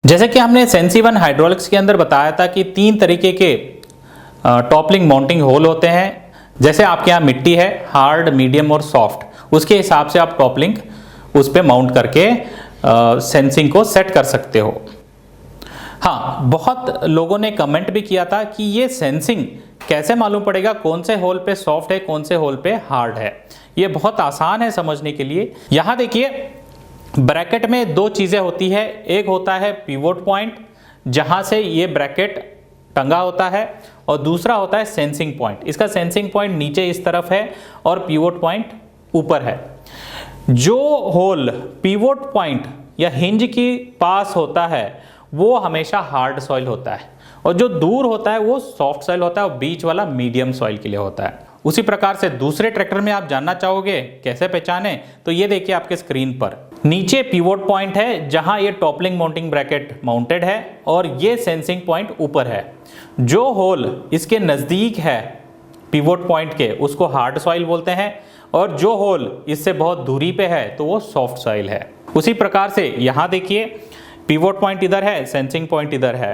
जैसे कि हमने सेंसी वन हाइड्रोलिक्स के अंदर बताया था कि 3 तरीके के टॉपलिंग माउंटिंग होल होते हैं। जैसे आपके यहाँ मिट्टी है, हार्ड, मीडियम और सॉफ्ट, उसके हिसाब से आप टॉपलिंग उस पर माउंट करके सेंसिंग को सेट कर सकते हो। हाँ, बहुत लोगों ने कमेंट भी किया था कि ये सेंसिंग कैसे मालूम पड़ेगा कौन से होल पे सॉफ्ट है, कौन से होल पे हार्ड है। ये बहुत आसान है समझने के लिए। यहाँ देखिए, ब्रैकेट में 2 चीज़ें होती है। एक होता है पिवोट पॉइंट, जहाँ से ये ब्रैकेट टंगा होता है, और दूसरा होता है सेंसिंग पॉइंट। इसका सेंसिंग पॉइंट नीचे इस तरफ है और पिवोट पॉइंट ऊपर है। जो होल पिवोट पॉइंट या हिंज की पास होता है वो हमेशा हार्ड सॉइल होता है, और जो दूर होता है वो सॉफ्ट सॉइल होता है, और बीच वाला मीडियम सॉइल के लिए होता है। उसी प्रकार से दूसरे ट्रैक्टर में आप जानना चाहोगे कैसे पहचाने, तो ये देखिए आपके स्क्रीन पर नीचे पिवोट पॉइंट है जहां ये टॉपलिंग माउंटिंग ब्रैकेट माउंटेड है, और ये सेंसिंग पॉइंट ऊपर है। जो होल इसके नज़दीक है पिवोट पॉइंट के, उसको हार्ड सॉइल बोलते हैं, और जो होल इससे बहुत दूरी पे है तो वो सॉफ्ट सॉइल है। उसी प्रकार से यहाँ देखिए, पिवोट पॉइंट इधर है, सेंसिंग पॉइंट इधर है,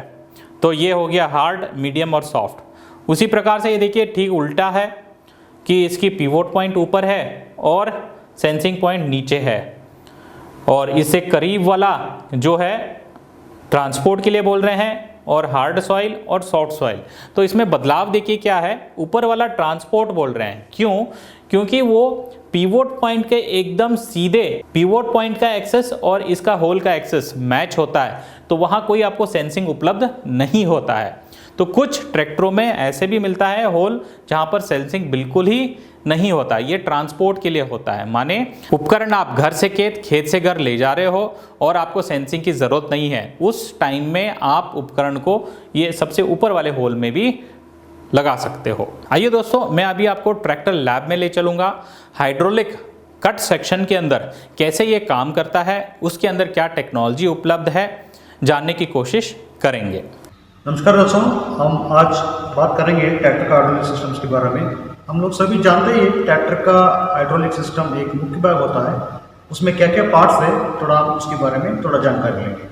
तो ये हो गया हार्ड, मीडियम और सॉफ्ट। उसी प्रकार से ये देखिए ठीक उल्टा है कि इसकी पिवोट पॉइंट ऊपर है और सेंसिंग पॉइंट नीचे है, और इससे करीब वाला जो है ट्रांसपोर्ट के लिए बोल रहे हैं, और हार्ड सॉइल और सॉफ्ट सॉइल। तो इसमें बदलाव देखिए क्या है, ऊपर वाला ट्रांसपोर्ट बोल रहे हैं। क्यों? क्योंकि वो पिवोट पॉइंट के एकदम सीधे, पिवोट पॉइंट का एक्सेस और इसका होल का एक्सेस मैच होता है, तो वहाँ कोई आपको सेंसिंग उपलब्ध नहीं होता है। तो कुछ ट्रैक्टरों में ऐसे भी मिलता है होल जहाँ पर सेंसिंग बिल्कुल ही नहीं होता। ये ट्रांसपोर्ट के लिए होता है, माने उपकरण आप घर से खेत, खेत से घर ले जा रहे हो और आपको सेंसिंग की ज़रूरत नहीं है, उस टाइम में आप उपकरण को ये सबसे ऊपर वाले होल में भी लगा सकते हो। आइए दोस्तों, मैं अभी आपको ट्रैक्टर लैब में ले चलूँगा। हाइड्रोलिक कट सेक्शन के अंदर कैसे ये काम करता है, उसके अंदर क्या टेक्नोलॉजी उपलब्ध है, जानने की कोशिश करेंगे। नमस्कार दोस्तों, हम आज बात करेंगे ट्रैक्टर का हाइड्रोलिक सिस्टम्स के बारे में। हम लोग सभी जानते हैं ट्रैक्टर का हाइड्रोलिक सिस्टम एक मुख्य भाग होता है, उसमें क्या क्या पार्ट्स है, थोड़ा उसके बारे में थोड़ा जानकारी लेंगे।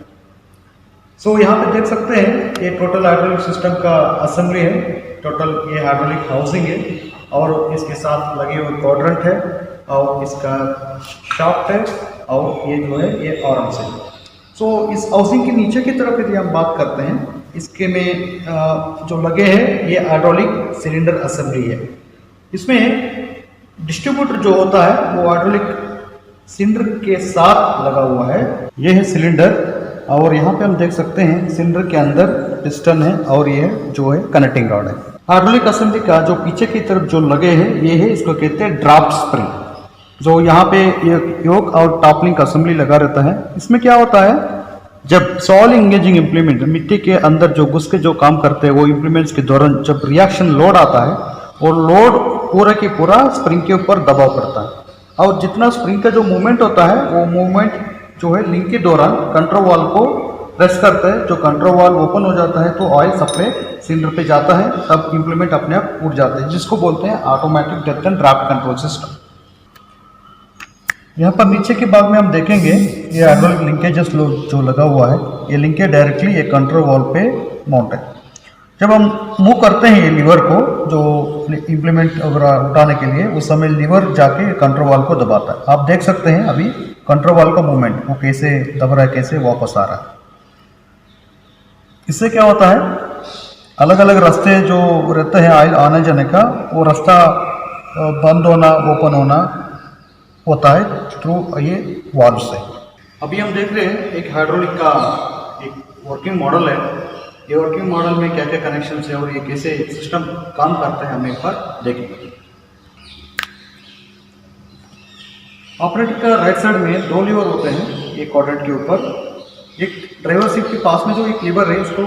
सो यहाँ पे देख सकते हैं ये टोटल हाइड्रोलिक सिस्टम का असेंबली है। टोटल ये हाइड्रोलिक हाउसिंग है, और इसके साथ लगे हुए क्वाड्रेंट है, और इसका शाफ्ट है, और ये जो है ये आर्म्स है। सो इस हाउसिंग के नीचे की तरफ यदि हम बात करते हैं, इसके में जो लगे हैं ये हाइड्रोलिक सिलेंडर असेंबली है। इसमें डिस्ट्रीब्यूटर जो होता है वो हाइड्रोलिक सिलेंडर के साथ लगा हुआ है। ये है सिलेंडर, और यहाँ पे हम देख सकते हैं सिलेंडर के अंदर पिस्टन है, और ये जो है कनेक्टिंग रॉड है। हाइड्रोलिक असेंबली का जो पीछे की तरफ जो लगे हैं ये है, इसको कहते हैं ड्राफ्ट स्प्रिंग, जो यहाँ पे ये योक और टॉपलिंग असेंबली लगा रहता है। इसमें क्या होता है, जब सॉइल इंगेजिंग इम्प्लीमेंट, मिट्टी के अंदर जो घुस के जो काम करते हैं वो इम्प्लीमेंट्स के दौरान जब रिएक्शन लोड आता है, और लोड पूरा की पूरा स्प्रिंग के ऊपर दबाव पड़ता है, और जितना स्प्रिंग का जो मूवमेंट होता है वो मूवमेंट जो है लिंक के दौरान कंट्रोल वाल्व को प्रेस करता है। जो कंट्रोल वाल्व ओपन हो जाता है तो ऑयल सप्लाई सिलेंडर पे जाता है, तब इम्प्लीमेंट अपने आप उड़ जाता है, जिसको बोलते हैं automatic depth and draft control system. यहाँ पर नीचे के भाग में हम देखेंगे ये हाइड्रोलिक लिंकेजेस जो लगा हुआ है, ये लिंकेज डायरेक्टली ये कंट्रोल वाल्व पे माउंट है। जब हम मूव करते हैं ये लीवर को, जो इम्प्लीमेंट वगैरह उठाने के लिए, उस समय लीवर जाके कंट्रोल वाल्व को दबाता है। आप देख सकते हैं अभी कंट्रोल वाल्व का मूवमेंट, वो कैसे दब रहा है, कैसे वापस आ रहा है। इससे क्या होता है, अलग अलग रास्ते जो रहते हैं ऑयल आने जाने का, वो रास्ता बंद होना, ओपन होना होता है थ्रू ये वाल्व से। अभी हम देख रहे हैं एक हाइड्रोलिक का एक वर्किंग मॉडल है। ये वर्किंग मॉडल में क्या क्या कनेक्शन है और ये कैसे सिस्टम काम करता है, हम एक बार देखेंगे। ऑपरेटर का राइट साइड में 2 लीवर होते हैं एक क्वाड्रेंट के ऊपर। एक ड्राइवर सीट के पास में जो एक लीवर है उसको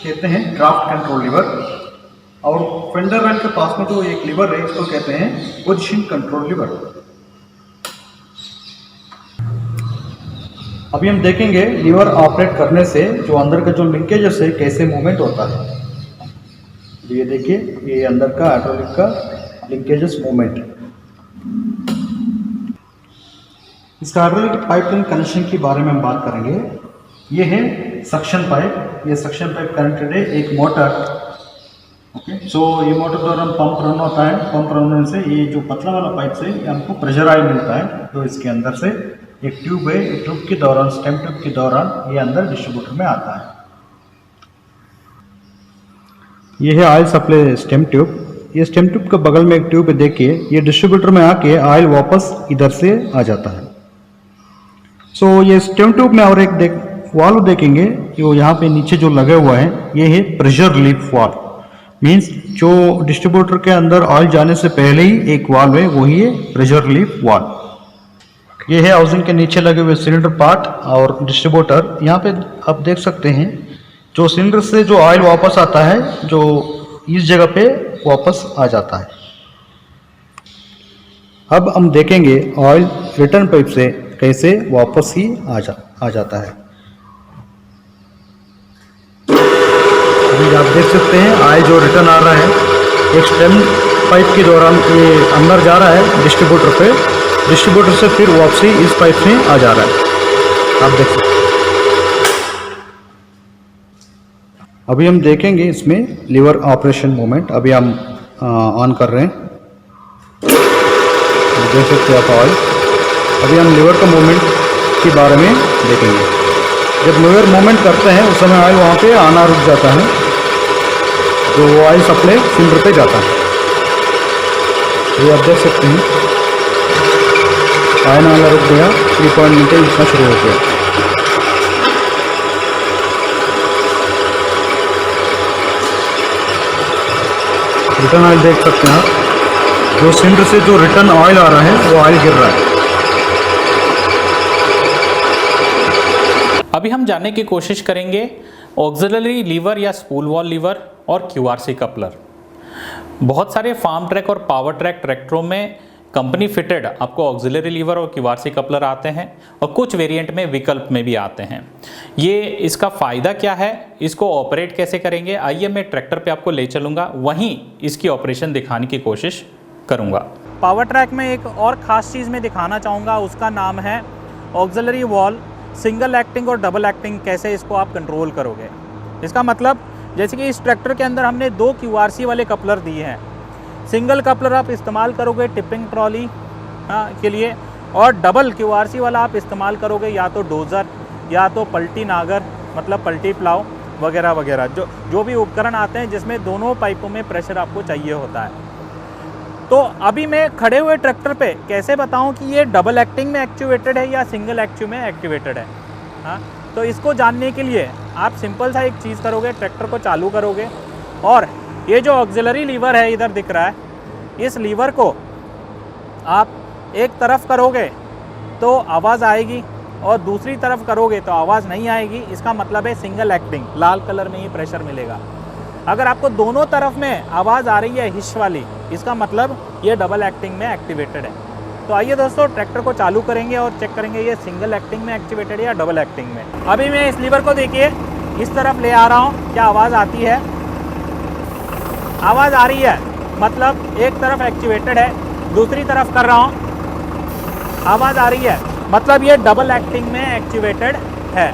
कहते हैं ड्राफ्ट कंट्रोल लीवर, और फेंडर रेल के पास में जो एक लीवर है उसको कहते हैं पोजीशन कंट्रोल लीवर। अभी हम देखेंगे लीवर ऑपरेट करने से जो अंदर का जो लिंकेजेस है कैसे मूवमेंट होता है। ये देखिए, ये अंदर का हाइड्रोलिक का लिंकेजेस मूवमेंट। इस हाइड्रोलिक पाइपलाइन कनेक्शन के बारे में हम बात करेंगे। ये है सक्शन पाइप, ये सक्शन पाइप कनेक्टेड है एक मोटर। ओके, सो ये मोटर द्वारा हम पंप रन होता है, पंप रन होने से ये जो पतला वाला पाइप से ये हमको प्रेशर ऑयल मिलता है। तो इसके अंदर से एक ट्यूब है, ट्यूब के दौरान, स्टेम ट्यूब के दौरान ये अंदर डिस्ट्रीब्यूटर में आता है। ये है ऑयल सप्लाई स्टेम ट्यूब। ये स्टेम ट्यूब के बगल में एक ट्यूब है, देखिए ये डिस्ट्रीब्यूटर में आके ऑयल वापस इधर से आ जाता है। सो ये स्टेम ट्यूब में और एक वाल्व देखेंगे, जो यहाँ पे नीचे जो लगे हुआ है ये है प्रेशर रिलीफ वाल्व। मीन्स जो डिस्ट्रीब्यूटर के अंदर ऑयल जाने से पहले ही एक वाल्व है, वही है प्रेशर रिलीफ वाल्व। ये है हाउसिंग के नीचे लगे हुए सिलेंडर पार्ट और डिस्ट्रीब्यूटर। यहाँ पे आप देख सकते हैं जो सिलेंडर से जो ऑयल वापस आता है, जो इस जगह पे वापस आ जाता है। अब हम देखेंगे ऑयल रिटर्न पाइप से कैसे वापस ही आ जाता है। अभी आप देख सकते हैं ऑयल जो रिटर्न आ रहा है, एक स्टेम पाइप के दौरान ये अंदर जा रहा है डिस्ट्रीब्यूटर पे, डिस्ट्रीब्यूटर से फिर वापसी इस पाइप से आ जा रहा है। आप देख सकते हैं। अभी हम देखेंगे इसमें लीवर ऑपरेशन मोमेंट। अभी हम ऑन कर रहे हैं, देख सकते हैं आप ऑयल। अभी हम लीवर का मोमेंट के बारे में देखेंगे। जब लीवर मोमेंट करते हैं उस समय ऑयल वहाँ पे आना रुक जाता है, तो वो ऑयल सप्लाई सिलेंडर पे जाता है। ये आप देख सकते हैं ऑयल आना रुक गया, 3 पॉइंट नीचे लिखना शुरू हो गया। रिटर्न ऑयल देख सकते हैं आप, जो सिलेंडर से जो रिटर्न ऑयल आ रहा है वो ऑयल गिर रहा है। अभी हम जानने की कोशिश करेंगे ऑक्सिलरी लीवर या स्पूल वॉल लीवर और क्यूआरसी कपलर। बहुत सारे फार्म ट्रैक और पावर ट्रैक ट्रैक्टरों में कंपनी फिटेड आपको ऑक्सिलरी लीवर और क्यूआरसी कपलर आते हैं और कुछ वेरिएंट में विकल्प में भी आते हैं। ये इसका फ़ायदा क्या है, इसको ऑपरेट कैसे करेंगे, आइए मैं ट्रैक्टर पे आपको ले चलूँगा, वहीं इसकी ऑपरेशन दिखाने की कोशिश करूँगा। पावर ट्रैक में एक और ख़ास चीज़ मैं दिखाना चाहूँगा, उसका नाम है ऑक्सिलरी वॉल सिंगल एक्टिंग और डबल एक्टिंग। कैसे इसको आप कंट्रोल करोगे। इसका मतलब जैसे कि इस ट्रैक्टर के अंदर हमने 2 क्यूआरसी वाले कपलर दिए हैं। सिंगल कपलर आप इस्तेमाल करोगे टिपिंग ट्रॉली के लिए, और डबल क्यूआरसी वाला आप इस्तेमाल करोगे या तो डोज़र या तो पलटी नागर, मतलब पलटी प्लाव वगैरह वगैरह, जो भी उपकरण आते हैं जिसमें दोनों पाइपों में प्रेशर आपको चाहिए होता है। तो अभी मैं खड़े हुए ट्रैक्टर पे कैसे बताऊं कि ये डबल एक्टिंग में एक्टिवेटेड है या सिंगल एक्टिव में एक्टिवेटेड है। हाँ, तो इसको जानने के लिए आप सिंपल सा एक चीज़ करोगे, ट्रैक्टर को चालू करोगे और ये जो ऑक्सिलरी लीवर है इधर दिख रहा है, इस लीवर को आप एक तरफ करोगे तो आवाज़ आएगी और दूसरी तरफ करोगे तो आवाज़ नहीं आएगी। इसका मतलब है सिंगल एक्टिंग, लाल कलर में ही प्रेशर मिलेगा। अगर आपको दोनों तरफ में आवाज़ आ रही है हिश वाली, इसका मतलब ये डबल एक्टिंग में एक्टिवेटेड है। तो आइए दोस्तों ट्रैक्टर को चालू करेंगे और चेक करेंगे ये सिंगल एक्टिंग में एक्टिवेटेड है या डबल एक्टिंग में। अभी मैं इस लीवर को देखिए इस तरफ ले आ रहा हूँ, क्या आवाज़ आती है? आवाज़ आ रही है, मतलब एक तरफ एक्टिवेटेड है, दूसरी तरफ कर रहा हूँ आवाज़ आ रही है, मतलब ये डबल एक्टिंग में एक्टिवेटेड है।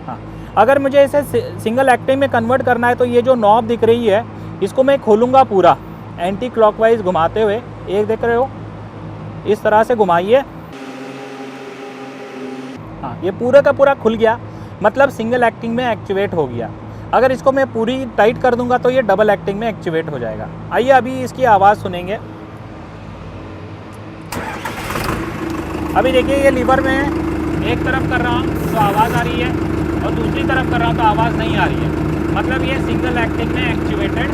हाँ, अगर मुझे इसे सिंगल एक्टिंग में कन्वर्ट करना है तो ये जो नॉब दिख रही है इसको मैं खोलूँगा पूरा एंटी क्लॉकवाइज घुमाते हुए। एक देख रहे हो, इस तरह से घुमाइए। हाँ, ये पूरा का पूरा खुल गया, मतलब सिंगल एक्टिंग में एक्टिवेट हो गया। अगर इसको मैं पूरी टाइट कर दूंगा तो ये डबल एक्टिंग में एक्टिवेट हो जाएगा। आइए अभी इसकी आवाज़ सुनेंगे। अभी देखिए ये लीवर में एक तरफ कर रहा हूँ तो आवाज़ आ रही है और दूसरी तरफ कर रहा हूँ तो आवाज़ नहीं आ रही है, मतलब ये सिंगल एक्टिंग में एक्टिवेटेड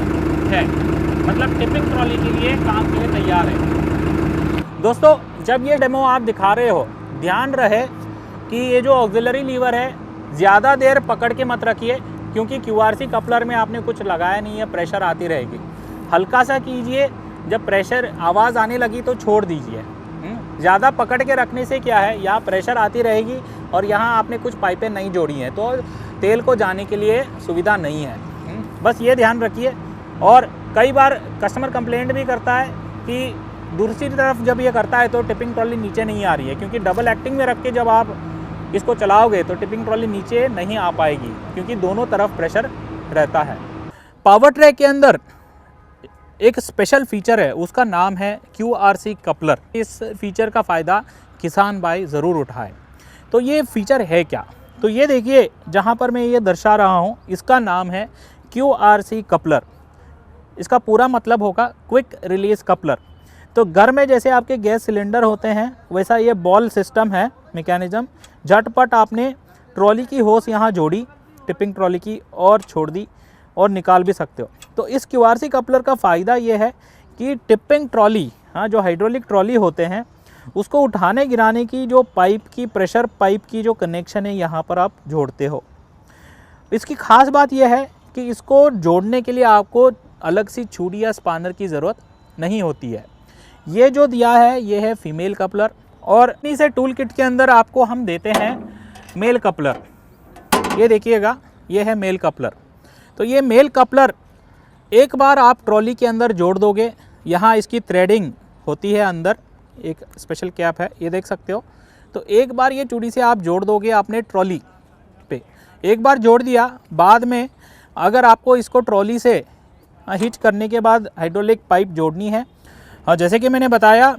है, मतलब टिपिंग ट्रॉली के लिए काम के लिए तैयार है। दोस्तों जब ये डेमो आप दिखा रहे हो, ध्यान रहे कि ये जो ऑक्सिलरी लीवर है ज़्यादा देर पकड़ के मत रखिए, क्योंकि क्यूआरसी कपलर में आपने कुछ लगाया नहीं है, प्रेशर आती रहेगी। हल्का सा कीजिए, जब प्रेशर आवाज़ आने लगी तो छोड़ दीजिए। ज़्यादा पकड़ के रखने से क्या है, यहाँ प्रेशर आती रहेगी और यहाँ आपने कुछ पाइपें नहीं जोड़ी हैं तो तेल को जाने के लिए सुविधा नहीं है। बस ये ध्यान रखिए। और कई बार कस्टमर कंप्लेंट भी करता है कि दूसरी तरफ जब ये करता है तो टिपिंग ट्रॉली नीचे नहीं आ रही है, क्योंकि डबल एक्टिंग में रख के जब आप इसको चलाओगे तो टिपिंग ट्रॉली नीचे नहीं आ पाएगी, क्योंकि दोनों तरफ प्रेशर रहता है। पावर ट्रैक के अंदर एक स्पेशल फीचर है, उसका नाम है QRC कपलर। इस फीचर का फ़ायदा किसान भाई ज़रूर उठाए। तो ये फीचर है क्या? तो ये देखिए, जहाँ पर मैं ये दर्शा रहा हूँ, इसका नाम है QRC कपलर। इसका पूरा मतलब होगा क्विक रिलीज कपलर। तो घर में जैसे आपके गैस सिलेंडर होते हैं, वैसा ये बॉल सिस्टम है, मैकेनिज़्म। झटपट आपने ट्रॉली की होस यहाँ जोड़ी, टिपिंग ट्रॉली की, और छोड़ दी और निकाल भी सकते हो। तो इस QRC कपलर का फ़ायदा ये है कि टिपिंग ट्रॉली, हाँ, जो हाइड्रोलिक ट्रॉली होते हैं, उसको उठाने गिराने की जो पाइप की, प्रेशर पाइप की जो कनेक्शन है, यहाँ पर आप जोड़ते हो। इसकी ख़ास बात यह है कि इसको जोड़ने के लिए आपको अलग सी छुरी या स्पानर की ज़रूरत नहीं होती है। ये जो दिया है ये है फीमेल कपलर, और इन्हीं से टूल किट के अंदर आपको हम देते हैं मेल कपलर। ये देखिएगा, ये है मेल कपलर। तो ये मेल कपलर एक बार आप ट्रॉली के अंदर जोड़ दोगे, यहाँ इसकी थ्रेडिंग होती है, अंदर एक स्पेशल कैप है, ये देख सकते हो। तो एक बार ये चूड़ी से आप जोड़ दोगे आपने ट्रॉली पे, एक बार जोड़ दिया, बाद में अगर आपको इसको ट्रॉली से हिच करने के बाद हाइड्रोलिक पाइप जोड़नी है, और जैसे कि मैंने बताया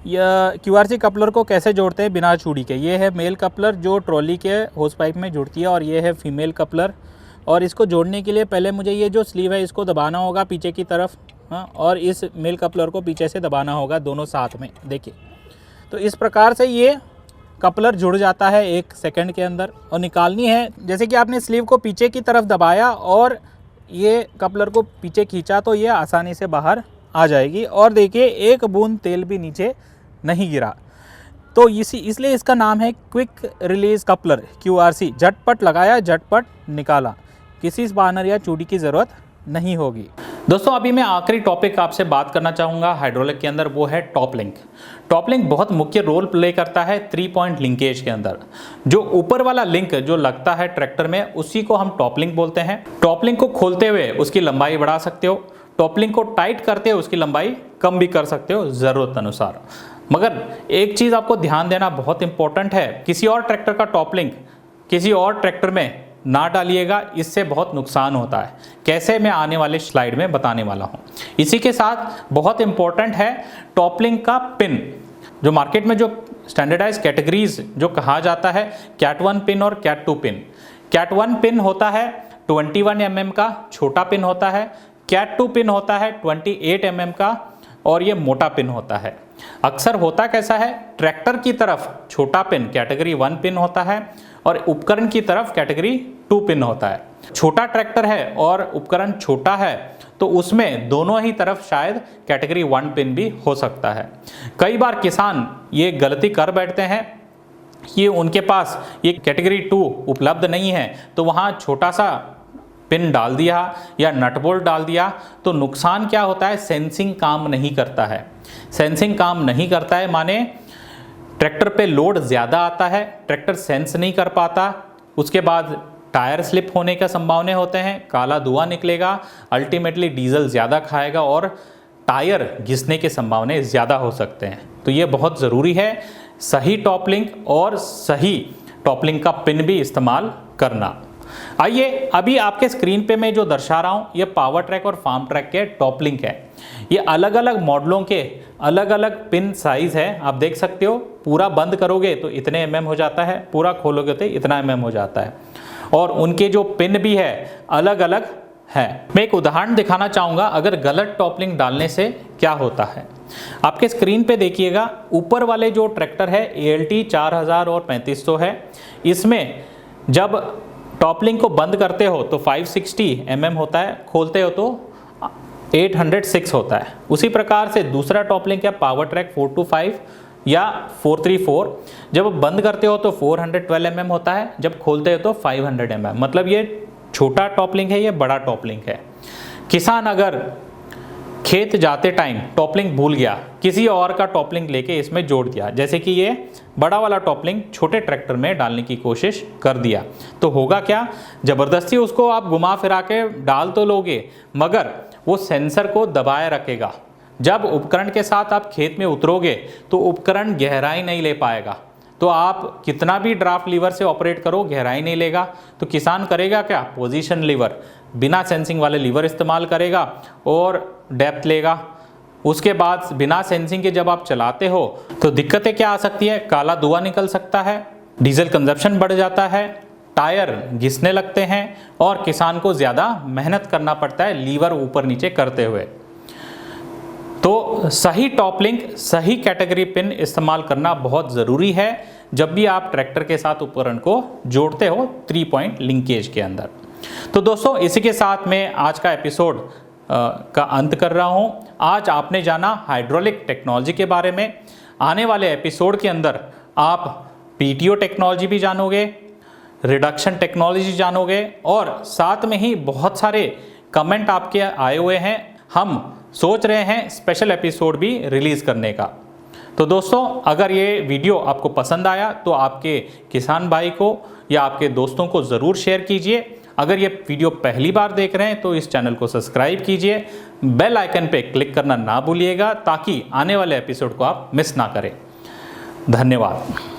QRC कपलर को कैसे जोड़ते हैं बिना चूड़ी के। ये है मेल कपलर जो ट्रॉली के होस पाइप में जुड़ती है, और ये है फीमेल कपलर। और इसको जोड़ने के लिए पहले मुझे ये जो स्लीव है इसको दबाना होगा पीछे की तरफ, हाँ, और इस मेल कपलर को पीछे से दबाना होगा, दोनों साथ में। देखिए, तो इस प्रकार से ये कपलर जुड़ जाता है 1 सेकंड के अंदर। और निकालनी है, जैसे कि आपने स्लीव को पीछे की तरफ दबाया और ये कपलर को पीछे खींचा, तो ये आसानी से बाहर आ जाएगी। और देखिए, एक बूंद तेल भी नीचे नहीं गिरा। तो इसलिए इसका नाम है क्विक रिलीज कपलर, QRC। झटपट लगाया, झटपट निकाला, किसी स्पानर या चूड़ी की ज़रूरत नहीं होगी। दोस्तों, अभी मैं आखिरी टॉपिक आपसे बात करना चाहूँगा हाइड्रोलिक के अंदर, वो है टॉप लिंक। टॉप लिंक बहुत मुख्य रोल प्ले करता है 3 पॉइंट लिंकेज के अंदर। जो ऊपर वाला लिंक जो लगता है ट्रैक्टर में, उसी को हम टॉप लिंक बोलते हैं। टॉप लिंक को खोलते हुए उसकी लंबाई बढ़ा सकते हो, टॉप लिंक को टाइट करते हुए उसकी लंबाई कम भी कर सकते हो ज़रूरत अनुसार। मगर एक चीज़ आपको ध्यान देना बहुत इंपॉर्टेंट है, किसी और ट्रैक्टर का टॉप लिंक किसी और ट्रैक्टर में ना डालिएगा, इससे बहुत नुकसान होता है। कैसे, मैं आने वाले स्लाइड में बताने वाला हूँ। इसी के साथ बहुत इंपॉर्टेंट है टॉप लिंक का पिन, जो मार्केट में जो स्टैंडर्डाइज कैटेगरीज जो कहा जाता है, कैट 1 पिन और कैट 2 पिन। कैट 1 पिन होता है 21 mm का छोटा पिन होता है, कैट 2 पिन होता है 28 mm का, और ये मोटा पिन होता है। अक्सर होता कैसा है, ट्रैक्टर की तरफ छोटा पिन कैटेगरी 1 पिन होता है और उपकरण की तरफ कैटेगरी 2 पिन होता है। छोटा ट्रैक्टर है और उपकरण छोटा है तो उसमें दोनों ही तरफ शायद कैटेगरी 1 पिन भी हो सकता है। कई बार किसान ये गलती कर बैठते हैं कि उनके पास ये कैटेगरी 2 उपलब्ध नहीं है, तो वहाँ छोटा सा पिन डाल दिया या नट बोल्ट डाल दिया, तो नुकसान क्या होता है, सेंसिंग काम नहीं करता है। सेंसिंग काम नहीं करता है माने ट्रैक्टर पे लोड ज़्यादा आता है, ट्रैक्टर सेंस नहीं कर पाता, उसके बाद टायर स्लिप होने का संभावना होते हैं, काला धुआं निकलेगा, अल्टीमेटली डीजल ज़्यादा खाएगा और टायर घिसने के संभावना ज़्यादा हो सकते हैं। तो ये बहुत ज़रूरी है सही टॉप लिंक और सही टॉप लिंक का पिन भी इस्तेमाल करना। आइए, अभी आपके स्क्रीन पे मैं जो दर्शा रहा हूँ ये पावर ट्रैक और फार्म ट्रैक के टॉप लिंक है। ये अलग अलग मॉडलों के अलग अलग पिन साइज़ है, आप देख सकते हो। पूरा बंद करोगे तो इतने mm हो जाता है, पूरा खोलोगे तो इतना mm हो जाता है, और उनके जो पिन भी है अलग अलग है। मैं एक उदाहरण दिखाना चाहूँगा अगर गलत टॉप लिंक डालने से क्या होता है। आपके स्क्रीन पे देखिएगा, ऊपर वाले जो ट्रैक्टर है ALT 4000 और 3500 है, इसमें जब टॉप लिंक को बंद करते हो तो 560 mm होता है, खोलते हो तो 806 होता है। उसी प्रकार से दूसरा टॉप लिंक है पावर ट्रैक 425 या 434, जब बंद करते हो तो 412 mm होता है, जब खोलते हो तो 500 mm। मतलब ये छोटा टॉप लिंक है, ये बड़ा टॉप लिंक है। किसान अगर खेत जाते टाइम टॉप लिंक भूल गया, किसी और का टॉप लिंक लेके इसमें जोड़ दिया, जैसे कि ये बड़ा वाला टॉप लिंक छोटे ट्रैक्टर में डालने की कोशिश कर दिया, तो होगा क्या, ज़बरदस्ती उसको आप घुमा फिरा के डाल तो लोगे मगर वो सेंसर को दबाए रखेगा। जब उपकरण के साथ आप खेत में उतरोगे तो उपकरण गहराई नहीं ले पाएगा, तो आप कितना भी ड्राफ्ट लीवर से ऑपरेट करो गहराई नहीं लेगा। तो किसान करेगा क्या, पोजीशन लीवर, बिना सेंसिंग वाले लीवर इस्तेमाल करेगा और डेप्थ लेगा। उसके बाद बिना सेंसिंग के जब आप चलाते हो तो दिक्कतें क्या आ सकती है, काला धुआं निकल सकता है, डीजल कंजप्शन बढ़ जाता है, टायर घिसने लगते हैं और किसान को ज़्यादा मेहनत करना पड़ता है लीवर ऊपर नीचे करते हुए। तो सही टॉप लिंक, सही कैटेगरी पिन इस्तेमाल करना बहुत ज़रूरी है जब भी आप ट्रैक्टर के साथ उपकरण को जोड़ते हो 3 पॉइंट लिंकेज के अंदर। तो दोस्तों इसी के साथ मैं आज का एपिसोड का अंत कर रहा हूं। आज आपने जाना हाइड्रोलिक टेक्नोलॉजी के बारे में। आने वाले एपिसोड के अंदर आप पीटीओ टेक्नोलॉजी भी जानोगे, रिडक्शन टेक्नोलॉजी जानोगे और साथ में ही बहुत सारे कमेंट आपके आए हुए हैं। हम सोच रहे हैं स्पेशल एपिसोड भी रिलीज़ करने का। तो दोस्तों अगर ये वीडियो आपको पसंद आया तो आपके किसान भाई को या आपके दोस्तों को ज़रूर शेयर कीजिए। अगर ये वीडियो पहली बार देख रहे हैं तो इस चैनल को सब्सक्राइब कीजिए, बेल आइकन पे क्लिक करना ना भूलिएगा ताकि आने वाले एपिसोड को आप मिस ना करें। धन्यवाद।